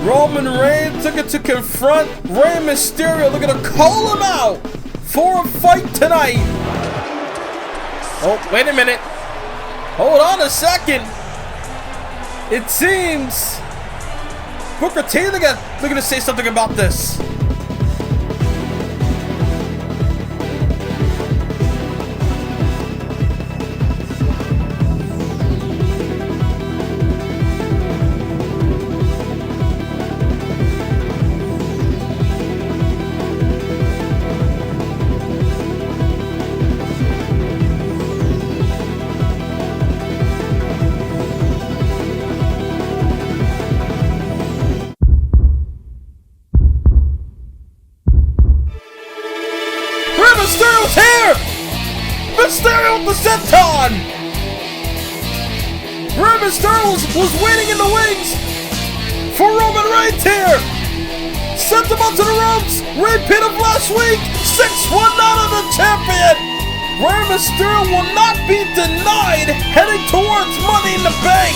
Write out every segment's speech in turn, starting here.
Roman Reigns looking to confront Rey Mysterio, looking to call him out for a fight tonight. Oh, wait a minute. Hold on a second. It seems Booker T looking to say something about this. Mysterio's here! Mysterio with the senton! Rey Mysterio was waiting in the wings for Roman Reigns here! Sent him up to the ropes! Rey pinned him last week! 6-1 out of the champion! Rey Mysterio will not be denied heading towards Money in the Bank!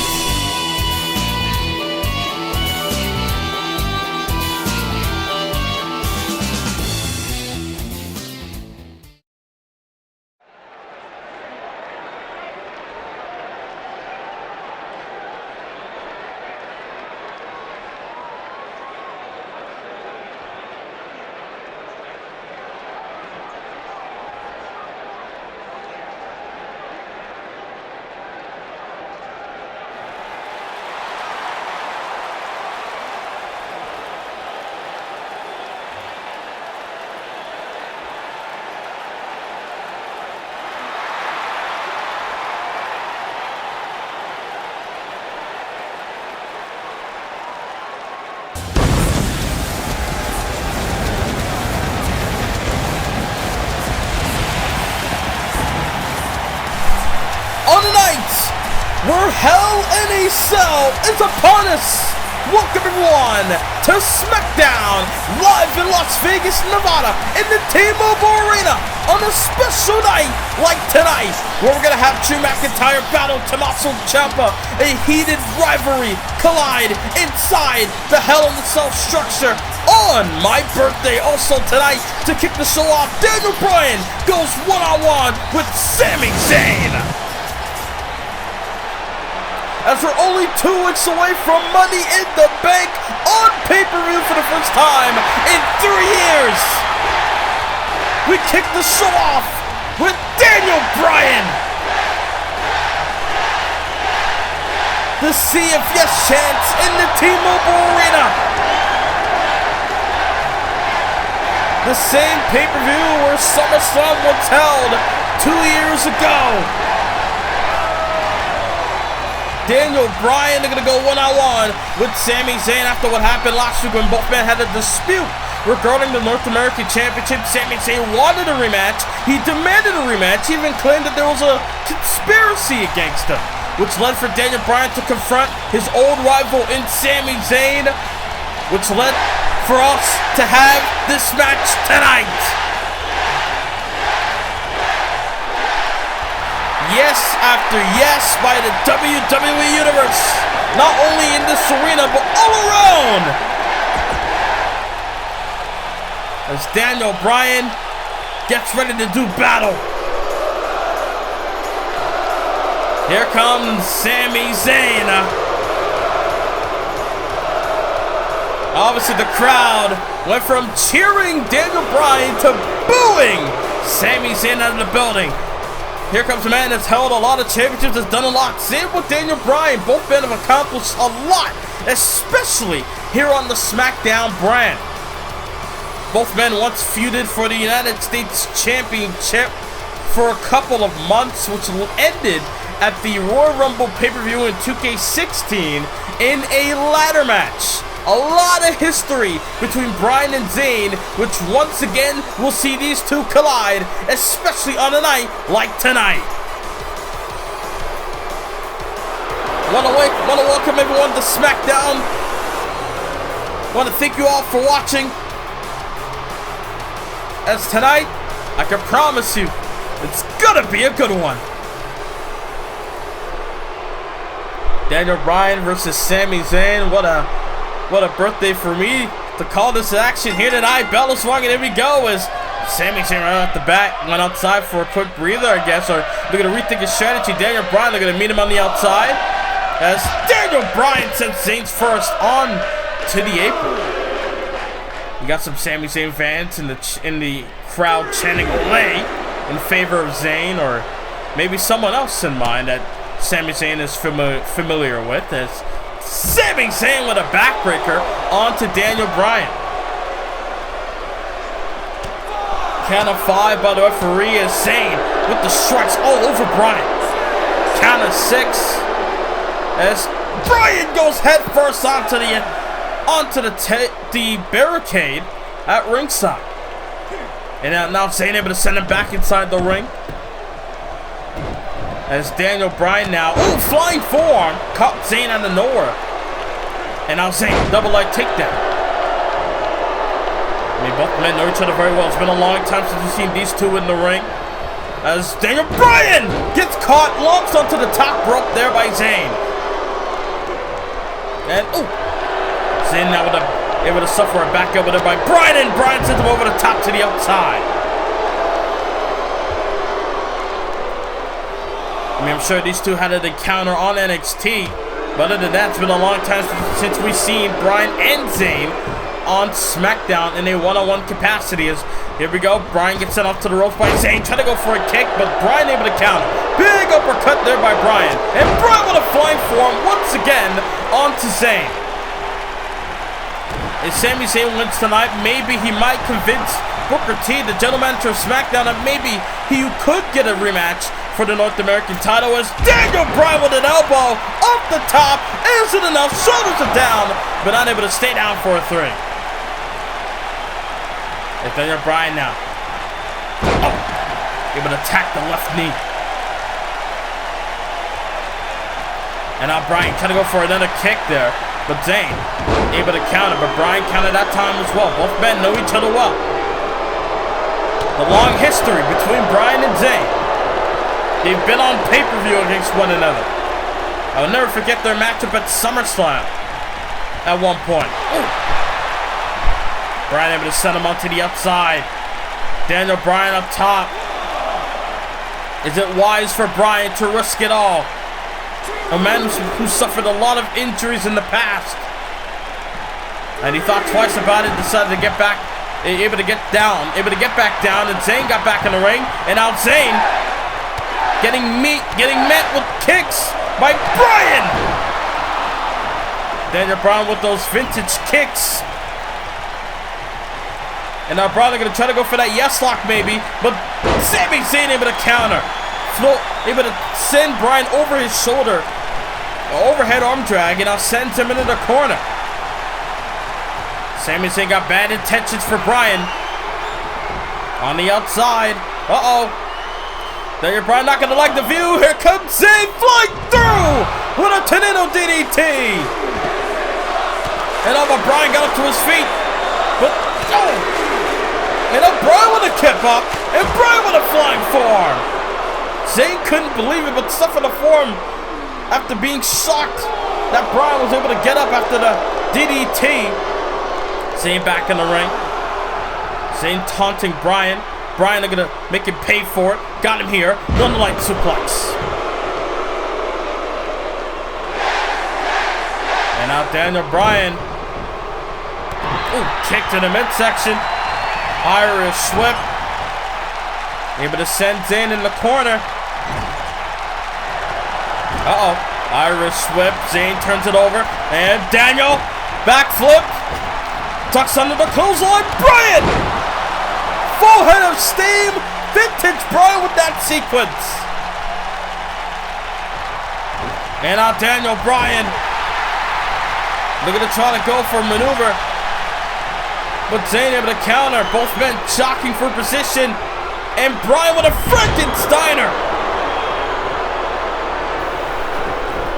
On the night where Hell in a Cell is upon us, welcome everyone to SmackDown live in Las Vegas, Nevada in the T-Mobile Arena on a special night like tonight where we're going to have Drew McIntyre battle Tommaso Ciampa, a heated rivalry collide inside the Hell in a Cell structure on my birthday. Also tonight, to kick the show off, Daniel Bryan goes one-on-one with Sami Zayn. As we're only 2 weeks away from Money in the Bank on pay-per-view for the first time in 3 years. We kick the show off with Daniel Bryan. The Sea of Yes chants in the T-Mobile Arena. The same pay-per-view where SummerSlam was held 2 years ago. Daniel Bryan are going to go one-on-one with Sami Zayn after what happened last week when both men had a dispute regarding the North American Championship. Sami Zayn wanted a rematch. He demanded a rematch. He even claimed that there was a conspiracy against him, which led for Daniel Bryan to confront his old rival in Sami Zayn, which led for us to have this match tonight. Yes after yes by the WWE Universe, not only in this arena but all around, as Daniel Bryan gets ready to do battle. Here comes Sami Zayn. Obviously the crowd went from cheering Daniel Bryan to booing Sami Zayn out of the building. Here comes a man that's held a lot of championships, has done a lot. Same with Daniel Bryan. Both men have accomplished a lot, especially here on the SmackDown brand. Both men once feuded for the United States Championship for a couple of months, which ended at the Royal Rumble pay-per-view in 2K16 in a ladder match. A lot of history between Bryan and Zayn, which once again will see these two collide, especially on a night like tonight. Want to welcome everyone to SmackDown. Want to thank you all for watching. As tonight, I can promise you, it's gonna be a good one. Daniel Bryan versus Sami Zayn. What a what a birthday for me to call this action here tonight. Bell is swung, and here we go as Sami Zayn right off the bat went outside for a quick breather, I guess, or they're going to rethink his strategy. Daniel Bryan, they're going to meet him on the outside as Daniel Bryan sends Zayn's first on to the apron. You got some Sami Zayn fans in the crowd chanting "Olay" in favor of Zayn, or maybe someone else in mind that Sami Zayn is familiar with, as Sami Zayn with a backbreaker onto Daniel Bryan. Count of 5 by the referee as Zayn with the strikes all over Bryan. Count of 6 as Bryan goes head first onto the barricade at ringside. And now Zayn able to send him back inside the ring. As Daniel Bryan now, flying forearm, caught Zayn out of nowhere. And now Zayn, double leg takedown. I mean, both men know each other very well. It's been a long time since we've seen these two in the ring. As Daniel Bryan gets caught, launched onto the top rope there by Zayn. And, Zayn now able to suffer a back over there by Bryan, and Bryan sends him over the top to the outside. I mean, I'm sure these two had an encounter on NXT, but other than that, it's been a long time since we've seen Bryan and Zayn on SmackDown in a one-on-one capacity. As here we go, Bryan gets sent off to the ropes by Zayn, trying to go for a kick, but Bryan able to counter. Big uppercut there by Bryan, and Bryan with a flying forearm once again onto Zayn. If Sami Zayn wins tonight, maybe he might convince Booker T, the general manager of SmackDown, that maybe he could get a rematch for the North American title, as Daniel Bryan with an elbow off the top. Isn't enough, shoulders are down, but not able to stay down for a 3. It's Daniel Bryan now. Able to attack the left knee. And now Bryan trying to go for another kick there, but Zayn able to counter, but Bryan countered that time as well. Both men know each other well. The long history between Bryan and Zayn. They've been on pay-per-view against one another. I will never forget their matchup at SummerSlam at one point. Bryan able to send him onto the outside. Daniel Bryan up top. Is it wise for Bryan to risk it all? A man who suffered a lot of injuries in the past. And he thought twice about it, decided to get back, able to get back down, and Zayn got back in the ring, and now Zayn getting met with kicks by Bryan. Daniel Bryan with those vintage kicks. And now Bryan are going to try to go for that yes lock maybe, but Sami Zayn able to counter. Able to send Bryan over his shoulder. Overhead arm drag, and now sends him into the corner. Sami Zayn got bad intentions for Bryan. On the outside. Daniel Bryan not going to like the view. Here comes Zayn flying through with a tornado DDT. And now Bryan got up to his feet. But, and now Bryan with a kip up. And Bryan with a flying forearm. Zayn couldn't believe it, but suffered a form after being shocked that Bryan was able to get up after the DDT. Zayn back in the ring. Zayn taunting Bryan. Bryan are going to make him pay for it. Got him here. Northern Light suplex. And now Daniel Bryan. Kick to the midsection. Irish whip. Able to send Zayn in the corner. Irish whip. Zayn turns it over. And Daniel. Backflip. Tucks under the clothesline. Bryan! Full head of steam. Vintage Bryan with that sequence. And now Daniel Bryan. Looking to try to go for a maneuver. But Zayn able to counter. Both men jockeying for position. And Bryan with a Frankensteiner.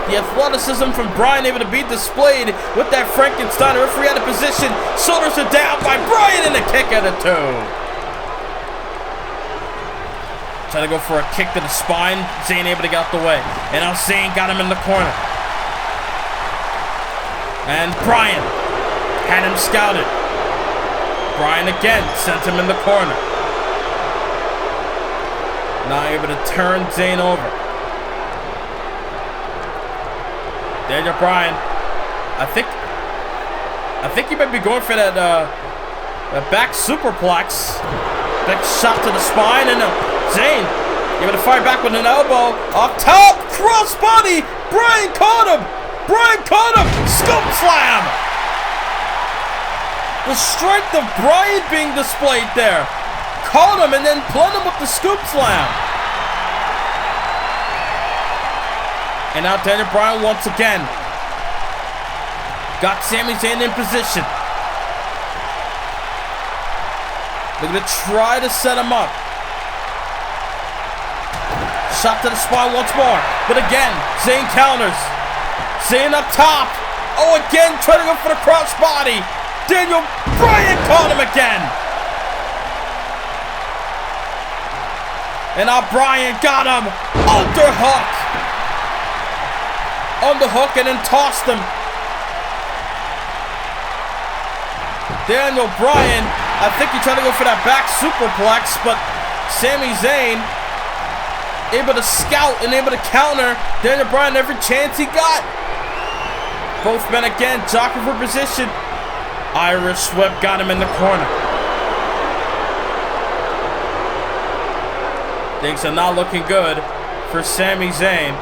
The athleticism from Bryan able to be displayed with that Frankensteiner. Referee out of position. Shoulders are down by Bryan and a kick out of 2. Trying to go for a kick to the spine. Zayn able to get out the way. And now Zayn got him in the corner. And Bryan Had him scouted. Bryan again sends him in the corner. Now able to turn Zayn over. Daniel Bryan, I think he might be going for that back superplex. Big shot to the spine, and Zayn able to fire back with an elbow off top, crossbody. Bryan caught him. Scoop slam. The strength of Bryan being displayed there. Caught him and then plugged him with the scoop slam. And now Daniel Bryan once again got Sami Zayn in position. They're going to try to set him up. Shot to the spine once more. But again, Zayn counters. Zayn up top. Oh, again, trying to go for the crossbody. Daniel Bryan caught him again. And now Bryan got him. Underhook. Underhook and then tossed him. Daniel Bryan, I think he tried to go for that back superplex, but Sami Zayn able to scout and able to counter Daniel Bryan every chance he got. Both men again jockeying for position. Irish whip got him in the corner. Things are not looking good for Sami Zayn.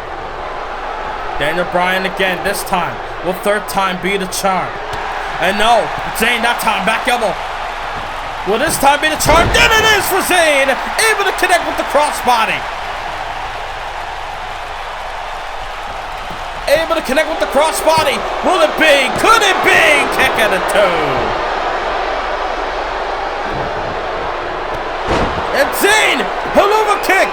Daniel Bryan again, this time. Will third time be the charm? And no, Zayn that time, back elbow. Will this time be the charm? Then it is for Zayn. Able to connect with the crossbody. Able to connect with the crossbody. Will it be? Could it be? Kick at a toe. And Zayn, helluva kick.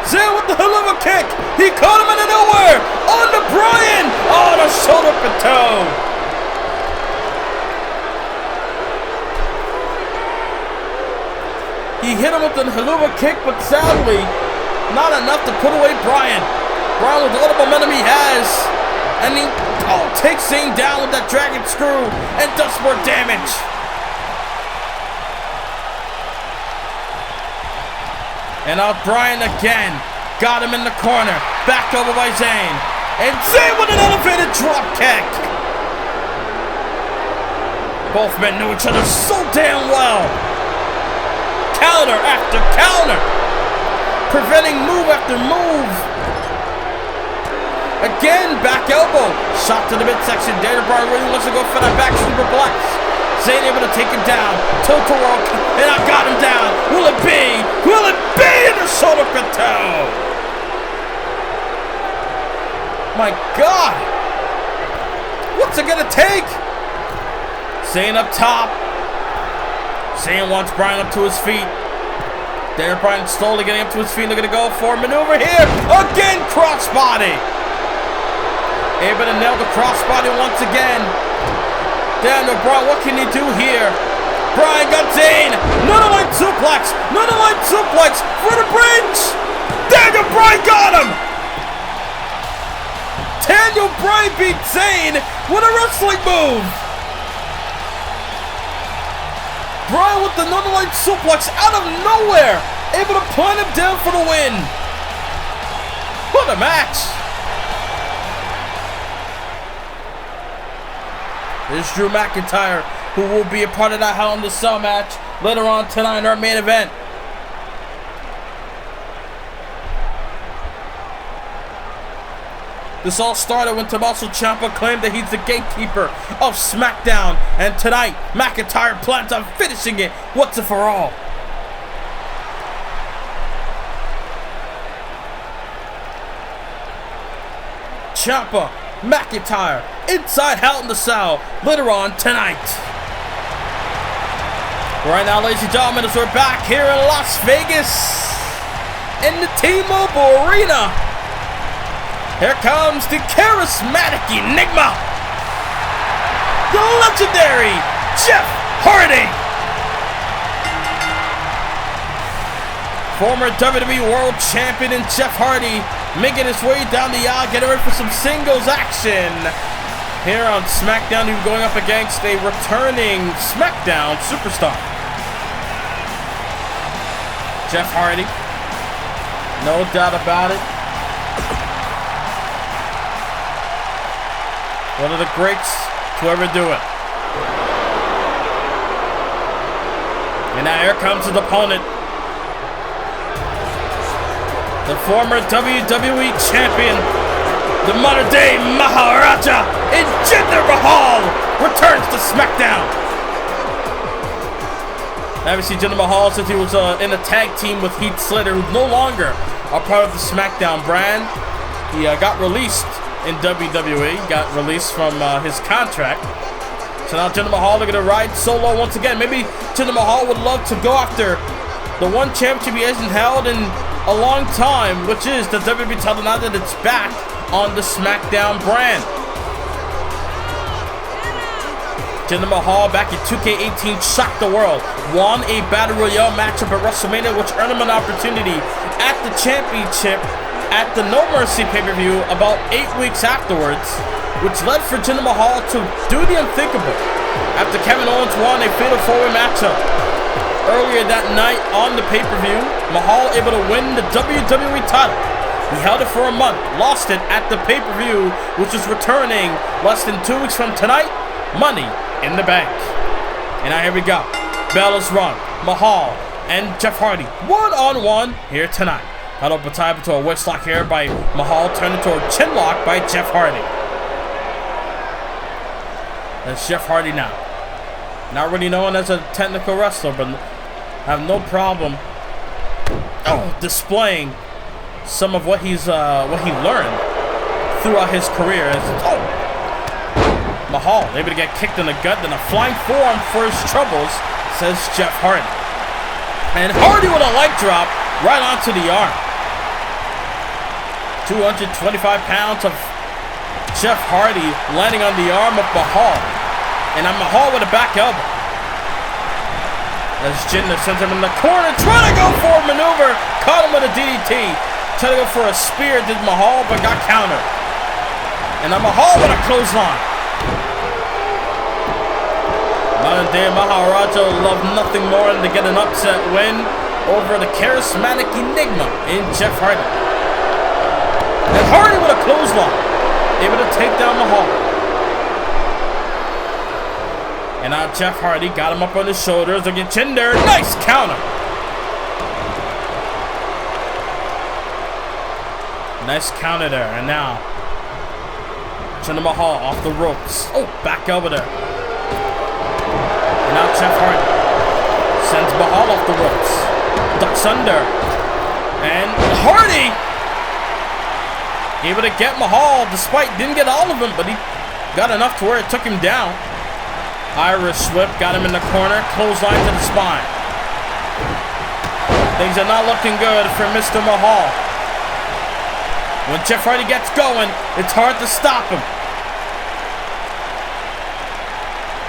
Zayn with the helluva kick. He caught him out of nowhere. On to Bryan. Oh, the shoulder up and toe. He hit him with the helluva kick, but sadly, not enough to put away Bryan. Bryan with the little momentum he has. And he takes Zayn down with that dragon screw and does more damage. And now Bryan again. Got him in the corner. Back over by Zayn. And Zayn with an elevated drop kick. Both men know each other so damn well. Counter after counter. Preventing move after move. Again, back elbow. Shot to the midsection. Daniel Bryan really wants to go for that back superplex. Zayn able to take him down. Toe-to-roll. And I got him down. Will it be? Will it be? In the shoulder pit toe. My God. What's it going to take? Zayn up top. Zayn wants Bryan up to his feet. Daniel Bryan slowly getting up to his feet. Looking to go for a maneuver here. Again, crossbody. Able to nail the crossbody once again. Daniel Bryan, what can he do here? Bryan got Zayn. Another line suplex. Another line suplex for the bridge. Daniel Bryan got him. Daniel Bryan beat Zayn with a wrestling move. Bryan with another line suplex out of nowhere. Able to plant him down for the win. What a match. There's Drew McIntyre, who will be a part of that Hell in the Cell match later on tonight in our main event. This all started when Tommaso Ciampa claimed that he's the gatekeeper of SmackDown, and tonight McIntyre plans on finishing it once and for all. Ciampa, McIntyre, inside Hell in the Cell, later on tonight. Right now, ladies and gentlemen, as we're back here in Las Vegas, in the T-Mobile Arena, here comes the charismatic enigma, the legendary Jeff Hardy. Former WWE World Champion and Jeff Hardy making his way down the aisle, getting ready for some singles action Here on SmackDown, he's going up against a returning SmackDown superstar. Jeff Hardy. No doubt about it. One of the greats to ever do it. And now here comes his opponent. The former WWE champion, the modern day Maharaja, and Jinder Mahal returns to SmackDown. Obviously, Jinder Mahal, since he was in a tag team with Heath Slater, who's no longer a part of the SmackDown brand. He got released in WWE, got released from his contract. So now Jinder Mahal looking to ride solo once again. Maybe Jinder Mahal would love to go after the one championship he hasn't held in a long time, which is the WWE title, now that it's back on the SmackDown brand. Jinder Mahal back in 2K18 shocked the world, won a Battle Royale matchup at WrestleMania, which earned him an opportunity at the championship at the No Mercy pay-per-view about 8 weeks afterwards, which led for Jinder Mahal to do the unthinkable after Kevin Owens won a fatal 4-way matchup. Earlier that night on the pay-per-view, Mahal able to win the WWE title. He held it for a month, lost it at the pay-per-view, which is returning less than 2 weeks from tonight. Money in the Bank. And now here we go. Bell is rung. Mahal and Jeff Hardy one-on-one here tonight. Held up a tie into a waist lock here by Mahal, turned into a chin lock by Jeff Hardy. That's Jeff Hardy now. Not really known as a technical wrestler, but have no problem displaying some of what he learned throughout his career. Mahal able to get kicked in the gut, then a flying forearm for his troubles, says Jeff Hardy. And Hardy with a leg drop right onto the arm. 225 pounds of Jeff Hardy landing on the arm of Mahal. And Mahal with a back elbow. As Jinder sends him in the corner, trying to go for a maneuver. Caught him with a DDT. Trying to go for a spear, did Mahal, but got countered. And Mahal with a clothesline. Modern day Maharaja love nothing more than to get an upset win over the charismatic enigma in Jeff Hardy. And Hardy with a clothesline, able to take down Mahal. And now Jeff Hardy got him up on his shoulders. Look at Jinder, nice counter. Nice counter there. And now Jinder Mahal off the ropes. Oh, back over there. And now Jeff Hardy sends Mahal off the ropes. Ducks under. And Hardy able to get Mahal, despite didn't get all of him, but he got enough to where it took him down. Irish whip got him in the corner. Clothesline to the spine. Things are not looking good for Mr. Mahal. When Jeff Hardy gets going, it's hard to stop him.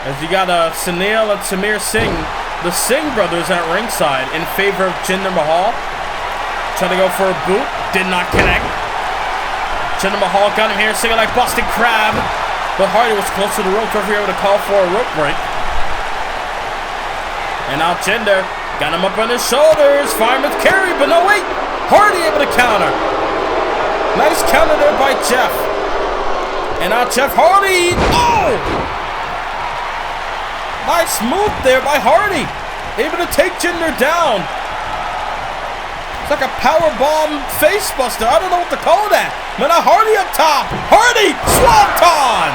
As you got Sunil and Samir Singh, the Singh brothers at ringside in favor of Jinder Mahal. Trying to go for a boot, did not connect. Jinder Mahal got him here, singing like busted crab. But Hardy was close to the rope, referee able to call for a rope break. And now Jinder got him up on his shoulders, fireman's carry, but no wait, Hardy able to counter. Nice counter there by Jeff. And now Jeff Hardy, oh! Nice move there by Hardy. Able to take Jinder down. It's like a powerbomb face buster. I don't know what to call that. But now Hardy up top. Hardy, Swanton!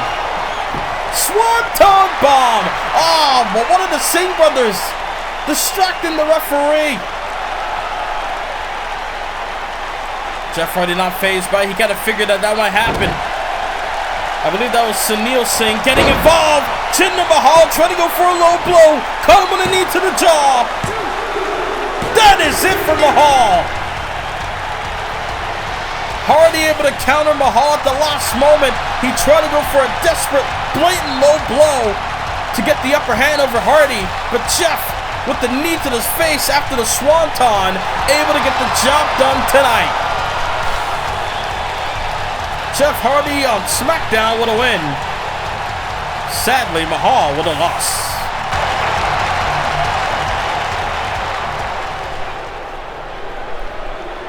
Swanton bomb. Oh, but one of the Singh brothers distracting the referee. Jeff Hardy not phased by it. He kind of figured that might happen. I believe that was Sunil Singh getting involved. Jinder Mahal trying to go for a low blow. Caught him with a knee to the jaw. That is it for Mahal. Hardy able to counter Mahal at the last moment. He tried to go for a desperate, blatant low blow to get the upper hand over Hardy. But Jeff, with the knee to his face after the swanton, able to get the job done tonight. Jeff Hardy on SmackDown with a win. Sadly, Mahal with a loss.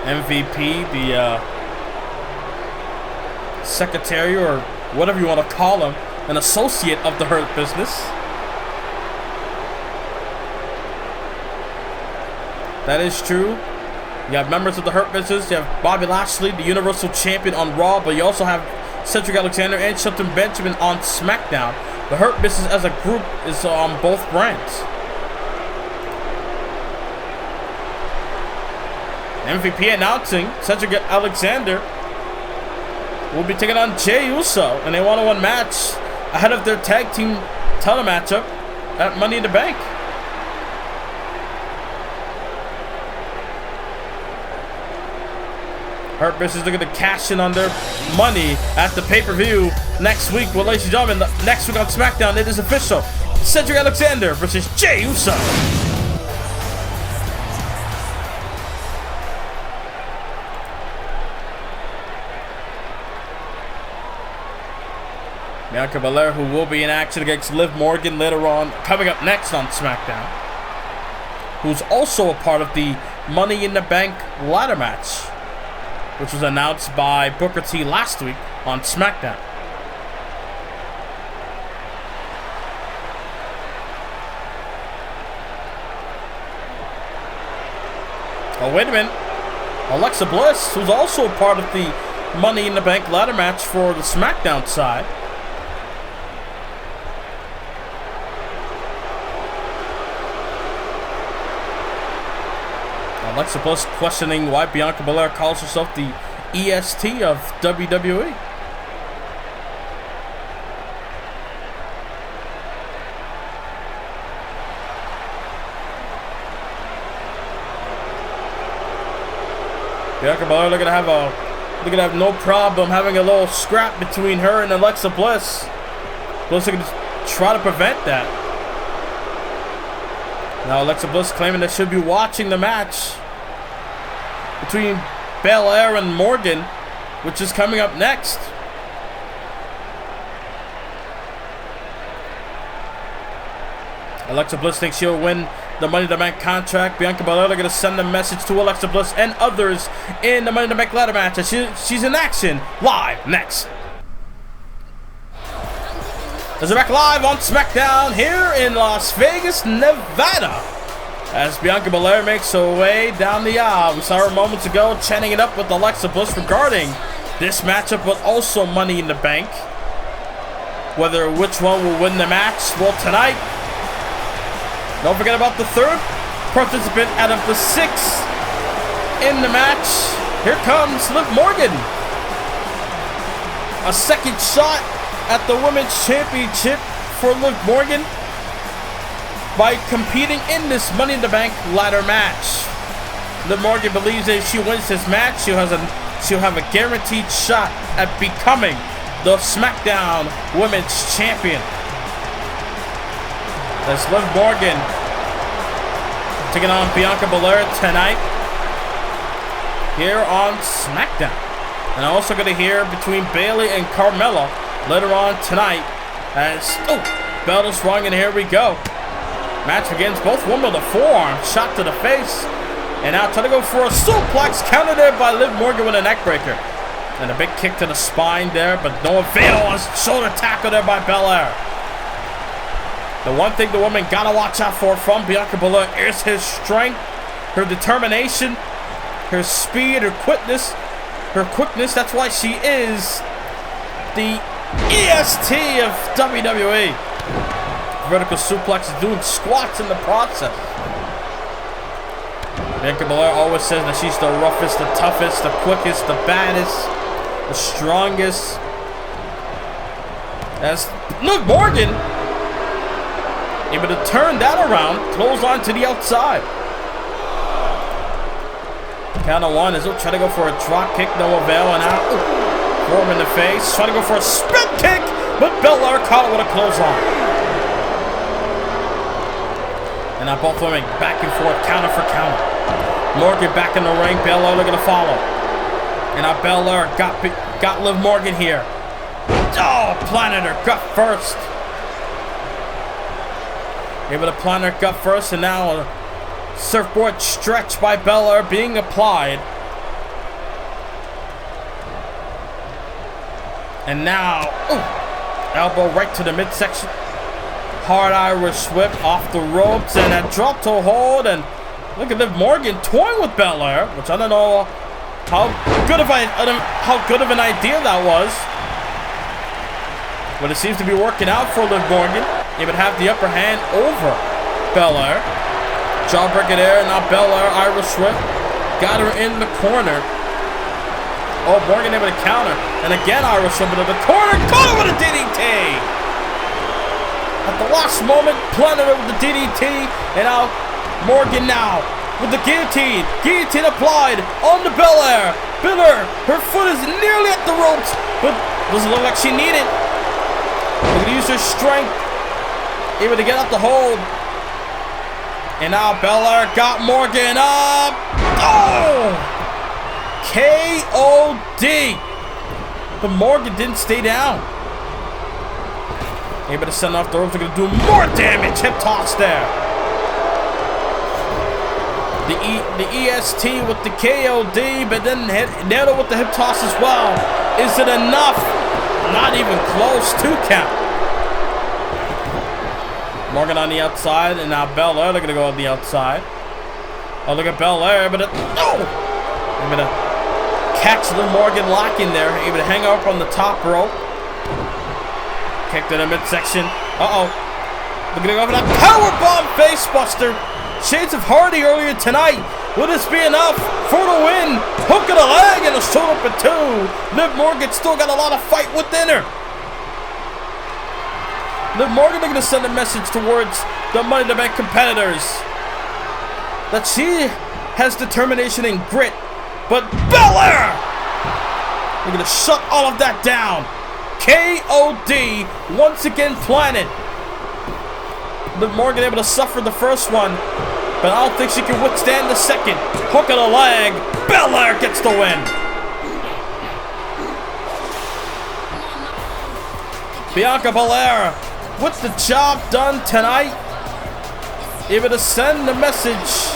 MVP, the secretary or whatever you want to call him, an associate of the Hurt Business. That is true. You have members of the Hurt Business. You have Bobby Lashley, the Universal Champion on Raw, but you also have Cedric Alexander and Shelton Benjamin on SmackDown. The Hurt Business as a group is on both brands. MVP announcing Cedric Alexander will be taking on Jey Uso in a one-on-one match ahead of their tag team title matchup at Money in the Bank. Hurt Business looking to cash in on their money at the pay-per-view next week. Well, ladies and gentlemen, next week on SmackDown, it is official. Cedric Alexander versus Jey Uso. Bianca Belair, who will be in action against Liv Morgan later on, coming up next on SmackDown, who's also a part of the Money in the Bank ladder match, which was announced by Booker T last week on SmackDown. Oh, wait a minute. Alexa Bliss, who's also a part of the Money in the Bank ladder match for the SmackDown side. Alexa Bliss questioning why Bianca Belair calls herself the EST of WWE. Bianca Belair looking to have no problem having a little scrap between her and Alexa Bliss. Bliss looking to try to prevent that. Now Alexa Bliss claiming that she'll be watching the match between Belair and Morgan, which is coming up next. Alexa Bliss thinks she'll win the Money in the Bank contract. Bianca Belair are going to send a message to Alexa Bliss and others in the Money in the Bank ladder match. She's in action live next. As we're back live on SmackDown here in Las Vegas, Nevada, as Bianca Belair makes her way down the aisle. We saw her moments ago chatting it up with Alexa Bliss regarding this matchup, but also Money in the Bank. Which one will win the match? Well, tonight, don't forget about the third participant out of the 6 in the match. Here comes Liv Morgan. A second shot at the Women's Championship for Liv Morgan by competing in this Money in the Bank ladder match. Liv Morgan believes that if she wins this match, she'll have a guaranteed shot at becoming the SmackDown Women's Champion. That's Liv Morgan taking on Bianca Belair tonight here on SmackDown. And I'm also going to hear between Bayley and Carmella later on tonight as, bell is rung and here we go. Match begins, both women with a forearm, shot to the face. And now trying to go for a suplex, countered there by Liv Morgan with a neckbreaker. And a big kick to the spine there, but no avail. A shoulder tackle there by Belair. The one thing the woman gotta watch out for from Bianca Belair is her strength, her determination, her speed, her quickness. That's why she is the EST of WWE. Vertical suplex, doing squats in the process. Bianca Belair always says that she's the roughest, the toughest, the quickest, the baddest, the strongest. As Liv Morgan able to turn that around, close on to the outside. Count of one as he'll try to go for a drop kick, no avail, and out. Form in the face, trying to go for a spin kick, but Belair caught it with a clothesline. And now both women back and forth, counter for counter. Morgan back in the ring, Belair looking to follow. And now Belair got Liv Morgan here. Oh, planted her gut first. Able to plant her gut first, and now a surfboard stretch by Belair being applied. And now, elbow right to the midsection. Hard Irish whip off the ropes, and a drop toe hold. And look at Liv Morgan toying with Belair, which I don't know how good of an idea that was. But it seems to be working out for Liv Morgan. Able to have the upper hand over Belair. Jawbreaker there, now Belair, Irish whip. Got her in the corner. Oh, Morgan able to counter. And again, Irish whip into the corner. Caught her with a DDT. At the last moment, planted her with the DDT. And now, Morgan now with the guillotine. Guillotine applied on the Belair. Belair, her foot is nearly at the ropes, but doesn't look like she needed it. Able to use her strength. Able to get up the hold. And now Belair got Morgan up. Oh! KOD. But Morgan didn't stay down. Able to send off the ropes. They're going to do more damage. Hip toss there. The EST with the KOD, but then nailed it with the hip toss as well. Is it enough? Not even close. 2 count. Morgan on the outside, and now Belair. They're going to go on the outside. Oh, look at Belair. But able to catch the Morgan lock in there. Able to hang up on the top rope. Kick to the midsection. Looking to go for that powerbomb facebuster. Shades of Hardy earlier tonight. Will this be enough for the win? Hook of the leg and a shoulder for 2. Liv Morgan still got a lot of fight within her. Liv Morgan is going to send a message towards the Money in the Bank competitors that she has determination and grit. But Belair, we're going to shut all of that down. KOD once again planted. Liv Morgan able to suffer the first one, but I don't think she can withstand the second. Hook of the leg. Belair gets the win. Bianca Belair with the job done tonight. Able to send the message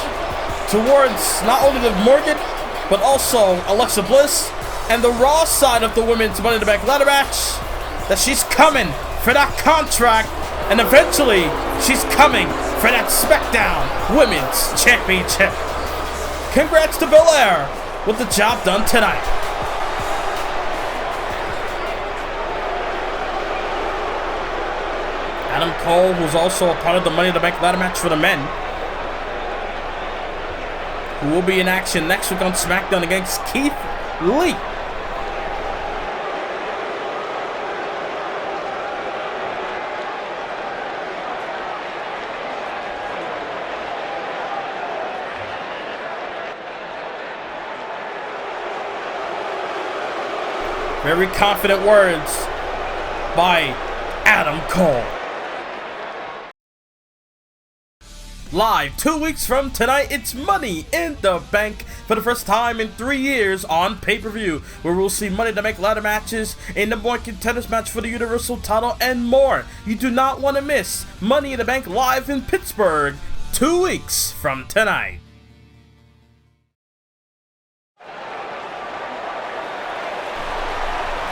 towards not only Liv Morgan, but also Alexa Bliss and the Raw side of the women's Money in the Bank ladder match, that she's coming for that contract, and eventually she's coming for that SmackDown Women's Championship. Congrats to Belair with the job done tonight. Adam Cole, who's also a part of the Money in the Bank ladder match for the men, who will be in action next week on SmackDown against Keith Lee. Very confident words by Adam Cole. Live 2 weeks from tonight, it's Money in the Bank for the first time in 3 years on pay-per-view, where we'll see Money in the Bank ladder matches, a #1 contenders match for the Universal title, and more. You do not want to miss Money in the Bank live in Pittsburgh 2 weeks from tonight.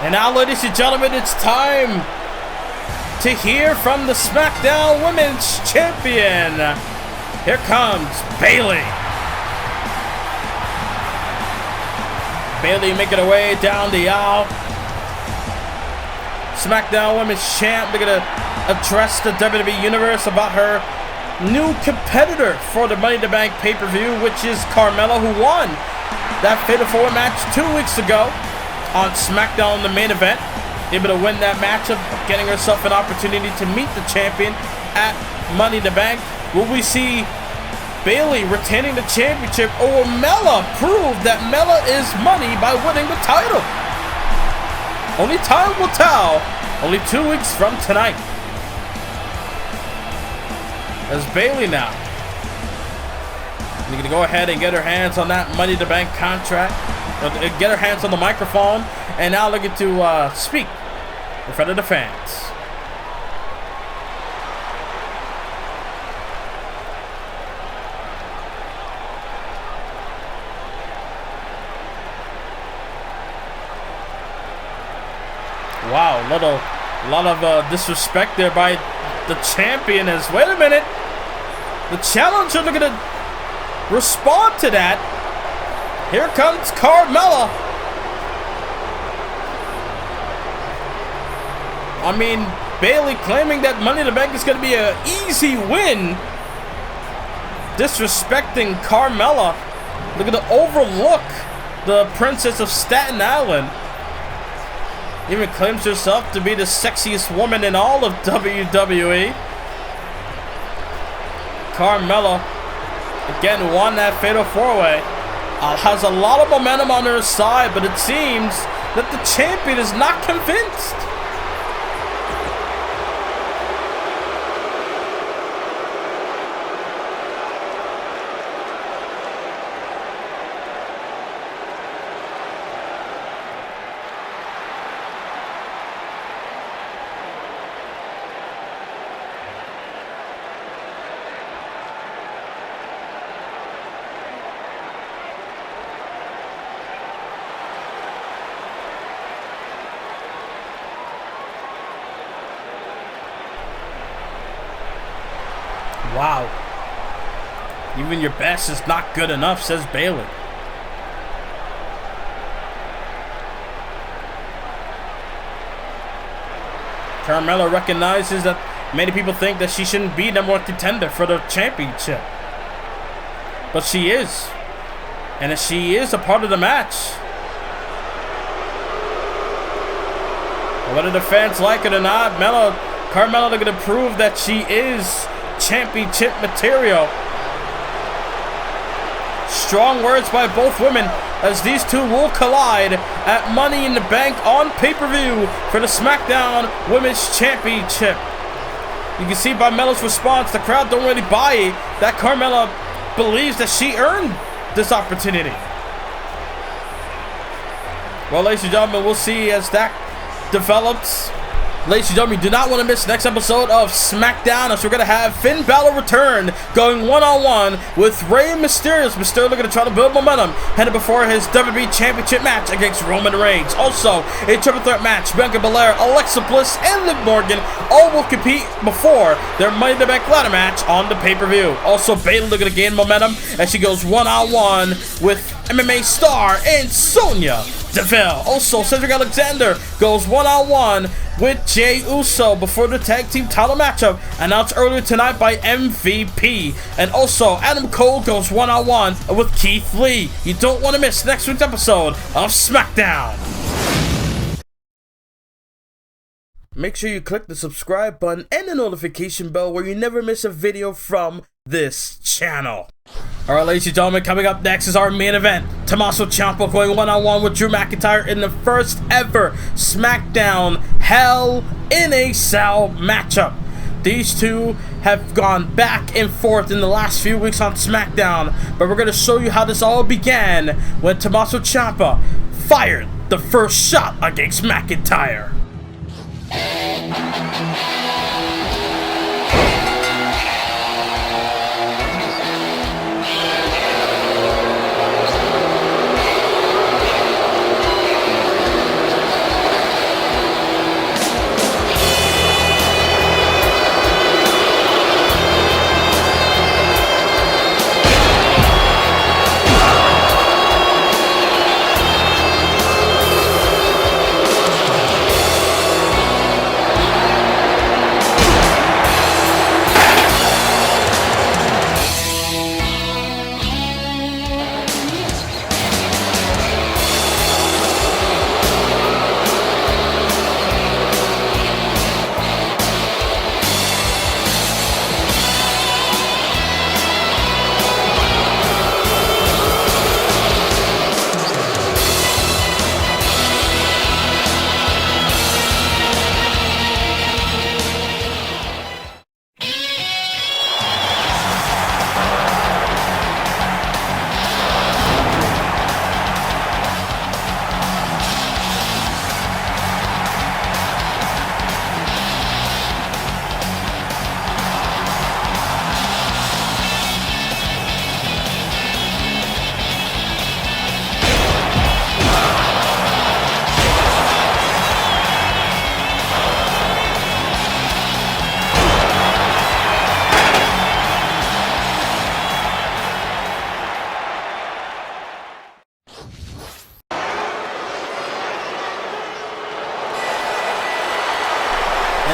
And now, ladies and gentlemen, it's time to hear from the SmackDown Women's Champion. Here comes Bayley. Bayley making her way down the aisle. SmackDown Women's Champ, they're going to address the WWE Universe about her new competitor for the Money in the Bank pay-per-view, which is Carmella, who won that Fatal 4 match 2 weeks ago on SmackDown, the main event. Able to win that matchup, getting herself an opportunity to meet the champion at Money in the Bank. Will we see Bayley retaining the championship, or will Mella prove that Mella is money by winning the title? Only time will tell. Only 2 weeks from tonight. There's Bayley now. She's going to go ahead and get her hands on that Money in the Bank contract. Get her hands on the microphone, and now looking to speak in front of the fans. Wow, a lot of disrespect there by the champion. Wait a minute. The challenger looking to respond to that. Here comes Carmella. I mean, Bayley claiming that Money in the Bank is going to be an easy win. Disrespecting Carmella. Looking to overlook the Princess of Staten Island. Even claims herself to be the sexiest woman in all of WWE. Carmella again won that fatal 4-way. Has a lot of momentum on her side, but it seems that the champion is not convinced. Wow. Even your best is not good enough, says Bayley. Carmella recognizes that many people think that she shouldn't be number one contender for the championship. But she is. And she is a part of the match. Whether the fans like it or not, Carmella looking to prove that she is championship material. Strong words by both women as these two will collide at Money in the Bank on pay-per-view for the SmackDown Women's Championship. You can see by Mella's response, the crowd don't really buy that Carmella believes that she earned this opportunity. Well, ladies and gentlemen, we'll see as that develops. Ladies and gentlemen, you do not want to miss the next episode of SmackDown, as we're going to have Finn Balor return, going one-on-one with Rey Mysterio. Mysterio looking to try to build momentum, headed before his WWE Championship match against Roman Reigns. Also, a triple threat match. Bianca, Belair, Alexa Bliss, and Liv Morgan all will compete before their Money in the Bank ladder match on the pay-per-view. Also, Bayley looking to gain momentum as she goes one-on-one with MMA star and Sonya Deville. Also, Cedric Alexander goes one-on-one with Jey Uso before the tag team title matchup announced earlier tonight by MVP. And also, Adam Cole goes one-on-one with Keith Lee. You don't want to miss next week's episode of SmackDown. Make sure you click the subscribe button and the notification bell where you never miss a video from this channel. Alright, ladies and gentlemen, coming up next is our main event. Tommaso Ciampa going one-on-one with Drew McIntyre in the first ever SmackDown Hell in a Cell matchup. These two have gone back and forth in the last few weeks on SmackDown, but we're going to show you how this all began when Tommaso Ciampa fired the first shot against McIntyre.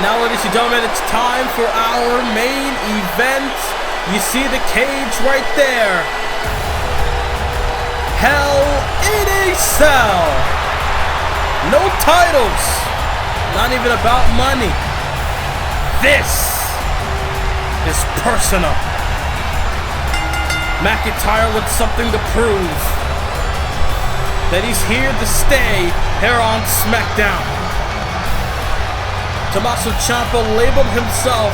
And now, ladies and gentlemen, it's time for our main event. You see the cage right there. Hell in a Cell. No titles. Not even about money. This is personal. McIntyre with something to prove. That he's here to stay here on SmackDown. Tommaso Ciampa labeled himself.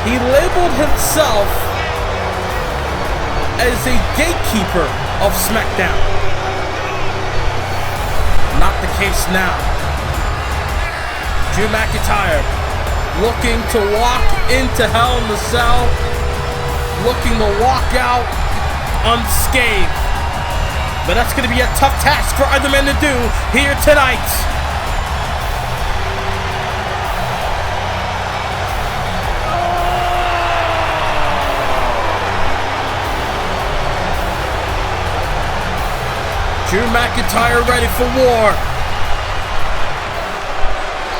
He labeled himself as a gatekeeper of SmackDown. Not the case now. Drew McIntyre looking to walk into Hell in a Cell, looking to walk out unscathed. But that's going to be a tough task for either man to do here tonight. Drew McIntyre ready for war.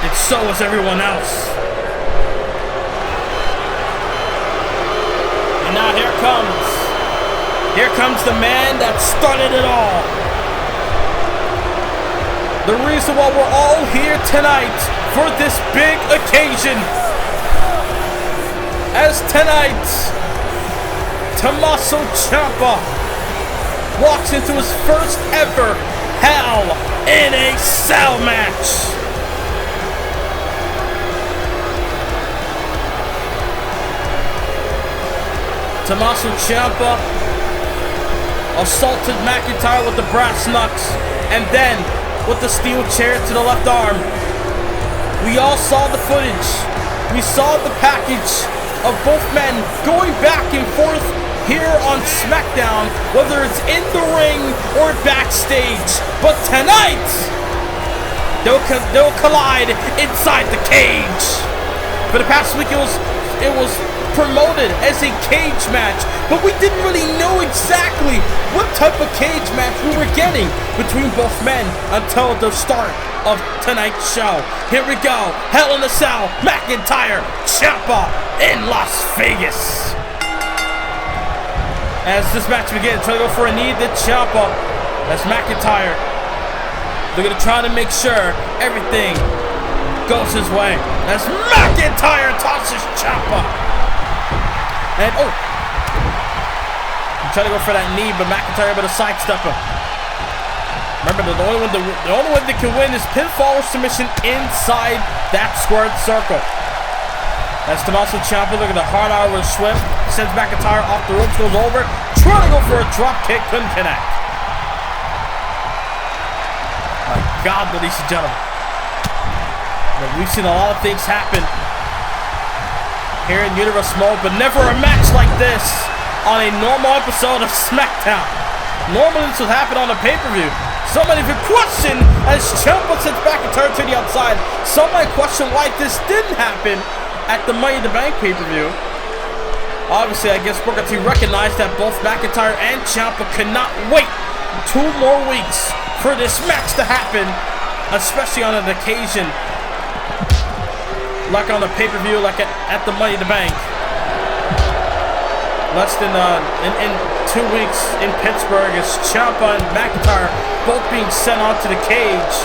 And so is everyone else. And now here comes the man that started it all. The reason why we're all here tonight for this big occasion. As tonight, Tommaso Ciampa walks into his first ever Hell in a Cell match. Tommaso Ciampa assaulted McIntyre with the brass knucks and then with the steel chair to the left arm. We all saw the footage. We saw the package of both men going back and forth here on SmackDown, whether it's in the ring or backstage. But tonight, they'll collide inside the cage. For the past week, it was promoted as a cage match, but we didn't really know exactly what type of cage match we were getting between both men until the start of tonight's show. Here we go. Hell in a Cell, McIntyre, Ciampa in Las Vegas. As this match begins, trying to go for a knee to Ciampa. That's McIntyre. They're going to try to make sure everything goes his way. As McIntyre tosses Ciampa. And I'm trying to go for that knee, but McIntyre able to sidestep him. Remember, the only one that can win is pinfall or submission inside that squared circle. As Tommaso Ciampa looking at the hard hour with a swift, sends McIntyre off the ropes, goes over, trying to go for a drop kick, couldn't connect. My God, ladies and gentlemen. We've seen a lot of things happen here in Universe Mode, but never a match like this on a normal episode of SmackDown. Normally this would happen on a pay-per-view. Some might even question as Ciampa sends McIntyre to the outside. Some might question why this didn't happen at the Money in the Bank pay-per-view. Obviously, I guess Booker T recognized that both McIntyre and Ciampa could not wait 2 more weeks for this match to happen, especially on an occasion like on a pay-per-view, like at the Money in the Bank. Less than in 2 weeks in Pittsburgh, as Ciampa and McIntyre both being sent onto the cage.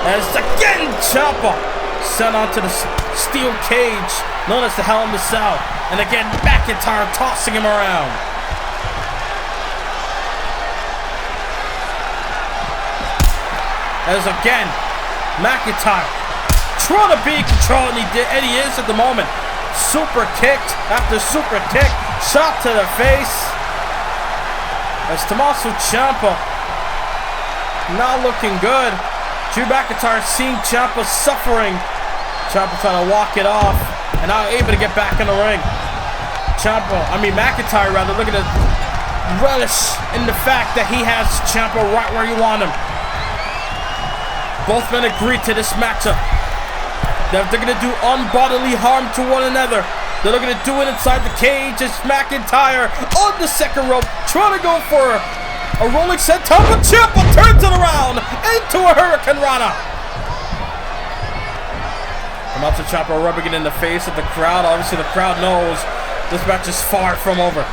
As again Ciampa sent onto the steel cage known as the Hell in a Cell, and again McIntyre tossing him around. As again McIntyre trying to be in control, and he is at the moment. Super kicked after super kick, shot to the face. As Tommaso Ciampa not looking good. Drew McIntyre seeing Ciampa suffering. Ciampa trying to walk it off, and now able to get back in the ring. McIntyre rather, looking to relish in the fact that he has Ciampa right where you want him. Both men agreed to this matchup. They're going to do unbodily harm to one another. They're looking to do it inside the cage as McIntyre on the second rope, trying to go for a rolling senton, but Ciampa turns it around into a Hurricane Rana. Tommaso Ciampa rubbing it in the face of the crowd. Obviously, the crowd knows this match is far from over.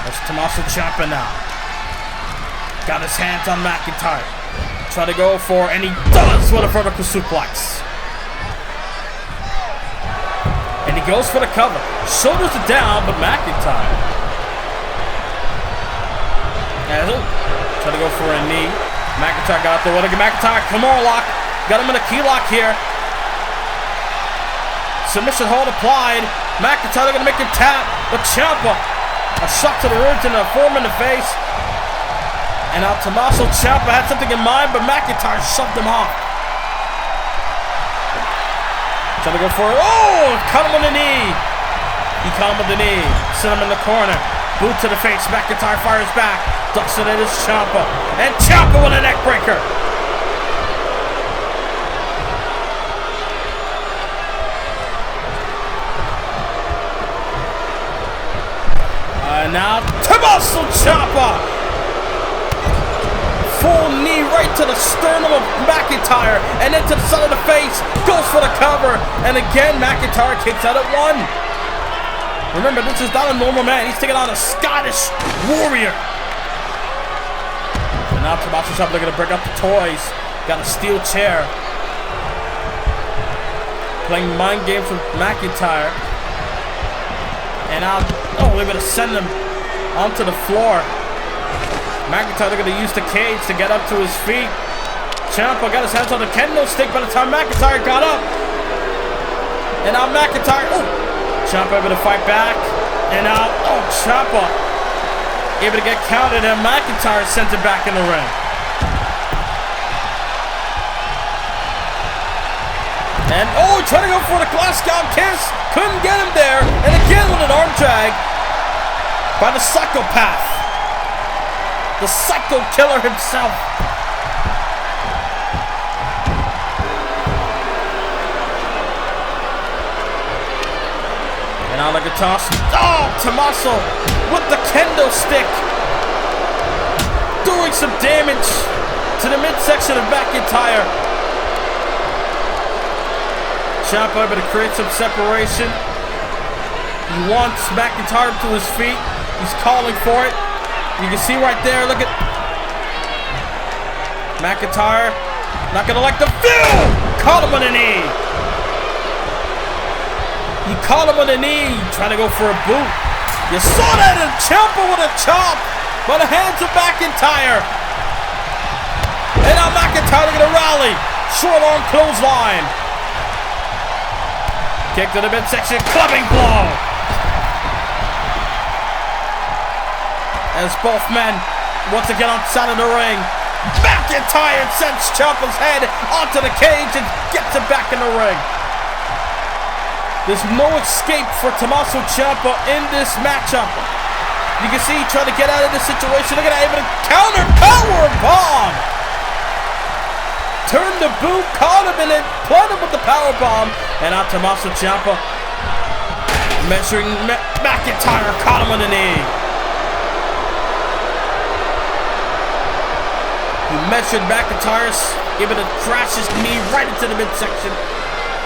There's Tommaso Ciampa now. Got his hands on McIntyre. Trying to go for, and he does with a vertical suplex. And he goes for the cover. Shoulders it down, but McIntyre. Trying to go for a knee. McIntyre got the way. McIntyre, come on, lock. Got him in a key lock here. Submission hold applied. McIntyre going to make him tap. But Ciampa, a shot to the ribs and a form in the face. And now Tommaso Ciampa had something in mind, but McIntyre shoved him off. Trying to go for it. Oh, cut him on the knee. He caught him with the knee. Sent him in the corner. Boot to the face. McIntyre fires back. Ducks it in his Ciampa. And Ciampa with a neck breaker. And now Tommaso Ciampa. Full knee right to the sternum of McIntyre and then to the side of the face. Goes for the cover. And again, McIntyre kicks out at 1. Remember, this is not a normal man. He's taking on a Scottish warrior. And now Tommaso Ciampa looking to break up the toys. Got a steel chair. Playing mind games with McIntyre. And now, they're going to send him onto the floor. McIntyre going to use the cage to get up to his feet. Ciampa got his hands on the kendo stick by the time McIntyre got up. And now McIntyre, Ciampa able to fight back. And now, Ciampa able to get counted, and McIntyre sent it back in the ring. And, trying to go for the Glasgow kiss. Couldn't get him there. And again with an arm drag by the psychopath. The psycho killer himself. And now look at toss. Tommaso with the kendo stick. Doing some damage to the midsection of McIntyre. Ciampa able to create some separation. He wants McIntyre to his feet. He's calling for it. You can see right there, look at McIntyre. Not gonna like the view. Caught him on the knee. He caught him on the knee, trying to go for a boot. You saw that, and Ciampa with a chop by the hands of McIntyre. And now McIntyre gonna rally. Short arm clothesline. Kick to the midsection, clubbing blow. As both men, once again on the side of the ring, McIntyre sends Ciampa's head onto the cage and gets it back in the ring. There's no escape for Tommaso Ciampa in this matchup. You can see he trying to get out of this situation. Look at that, able to counter power bomb. Turned the boot, caught him, and then planted him with the power bomb. And now Tommaso Ciampa measuring McIntyre, caught him on the knee. He measured McIntyre, able to crash his knee right into the midsection.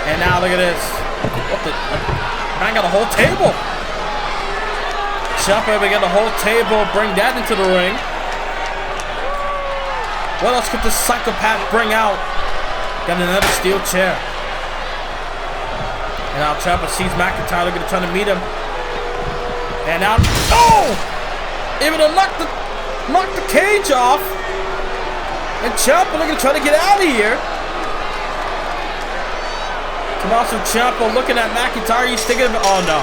And now look at this. What the? Man got a whole table. Ciampa able to get the whole table, bring that into the ring. What else could this psychopath bring out? Got another steel chair. And now Ciampa sees McIntyre looking to try to meet him. And now, able to knock the cage off. And Ciampa looking to try to get out of here. Tommaso Ciampa looking at McIntyre. He's thinking of it. Oh no.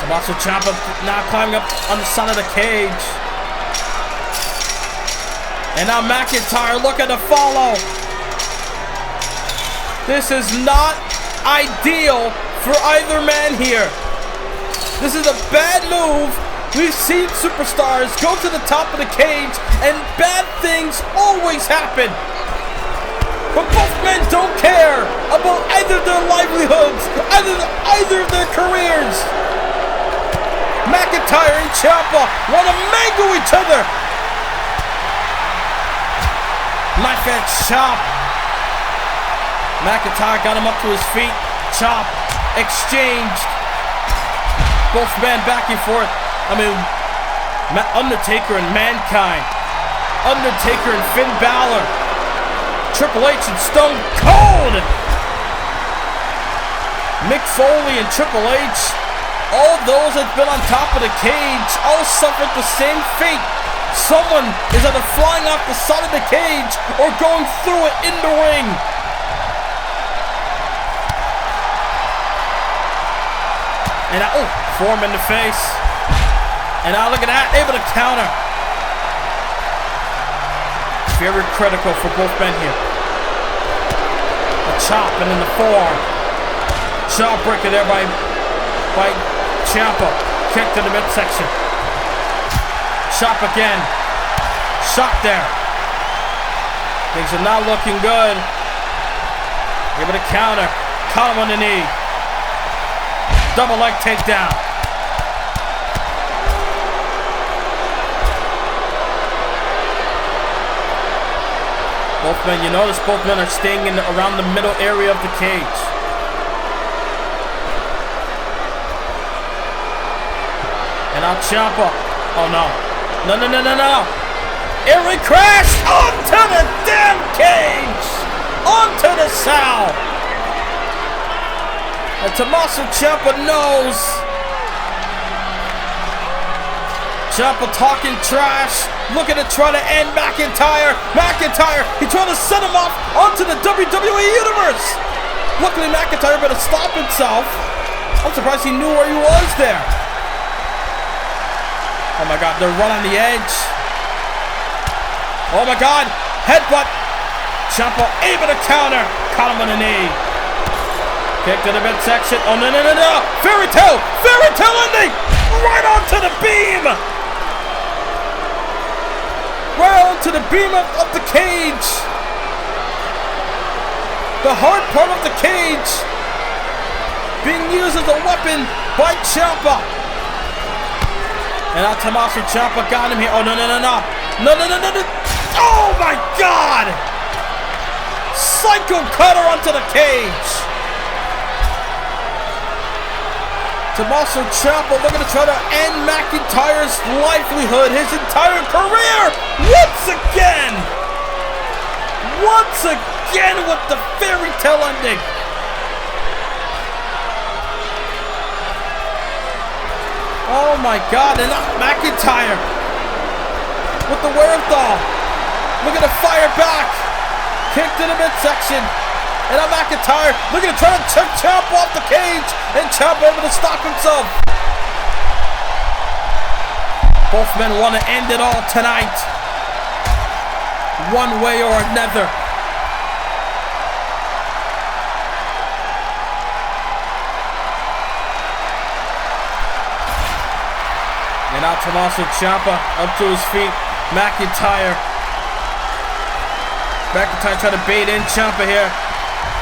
Tommaso Ciampa now climbing up on the side of the cage. And now McIntyre looking to follow. This is not ideal for either man here. This is a bad move. We've seen superstars go to the top of the cage and bad things always happen. But both men don't care about either their livelihoods, either of their careers. McIntyre and Ciampa want to mangle each other. Knife edge chop. McIntyre got him up to his feet. Chop. Exchanged. Both men back and forth. I mean, Undertaker and Mankind. Undertaker and Finn Balor. Triple H and Stone Cold. Mick Foley and Triple H. All those that have been on top of the cage all suffered the same fate. Someone is either flying off the side of the cage or going through it in the ring. And now, form in the face. And now look at that, able to counter. Very critical for both men here. A chop and then the forearm. Jawbreaker there by Ciampa. Kick to the midsection. Chop again. Shot there. Things are not looking good. Able to counter. Caught him on the knee. Double leg takedown. Both men, you notice both men are staying in around the middle area of the cage. And now Ciampa. Oh no. No. Aaron crashed onto the damn cage. Onto the cell. And Tommaso Ciampa knows. Ciampa talking trash. Looking to try to end McIntyre. He tried to set him off onto the WWE Universe. Luckily McIntyre better stop himself. I'm surprised he knew where he was there. Oh my god, they're right on the edge. Oh my god, headbutt. Ciampa able to counter. Caught him on the knee. Kick to the midsection. Oh no. Fairy tale ending. Right onto the beam. Right onto the beam of the cage. The hard part of the cage being used as a weapon by Ciampa. And now Tommaso Ciampa got him here. Oh no. Oh my god! Psycho cutter onto the cage. Tommaso Ciampa looking to try to end McIntyre's livelihood, his entire career, once again with the fairy tale ending. Oh my god, and McIntyre with the wherewithal, looking to fire back, kick to the midsection. And now McIntyre looking to try to check Ciampa off the cage, and Ciampa able to stop himself. Both men want to end it all tonight, one way or another. And now Tommaso Ciampa up to his feet. McIntyre trying to bait in Ciampa here.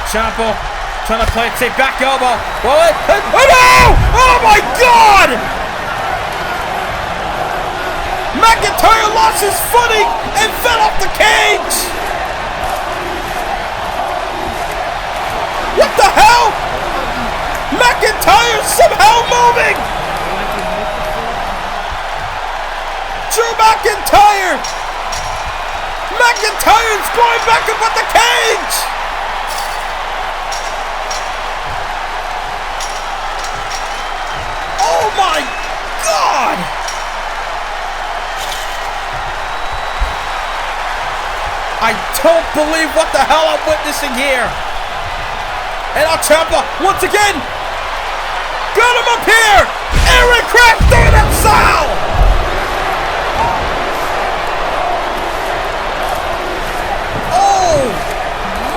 Ciampa trying to play it safe, back elbow. Oh no! Oh my god! McIntyre lost his footing and fell off the cage. What the hell? McIntyre somehow moving. Drew McIntyre. McIntyre's going back up at the cage. Oh my god! I don't believe what the hell I'm witnessing here. And now Ciampa once again got him up here. Aaron Craft doing it Sal. Oh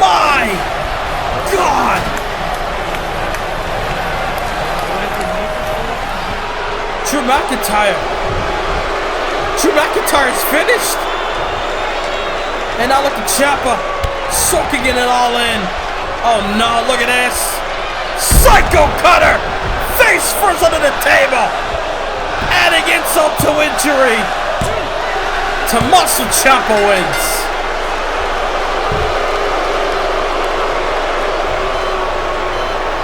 my god! Drew McIntyre is finished. And now look at Ciampa soaking it all in. Oh no, look at this. Psycho cutter. Face first under the table. Adding insult to injury. Tommaso Ciampa wins.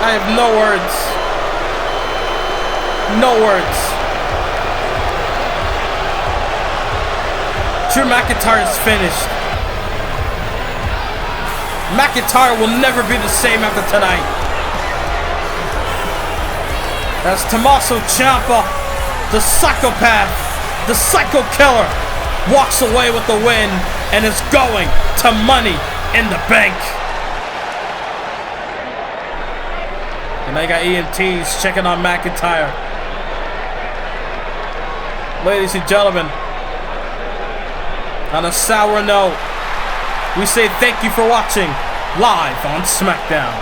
I have no words. No words. Drew McIntyre is finished. McIntyre will never be the same after tonight. As Tommaso Ciampa, the psychopath, the psycho killer, walks away with the win and is going to Money in the Bank. And they got EMTs checking on McIntyre. Ladies and gentlemen, on a sour note, we say thank you for watching live on SmackDown.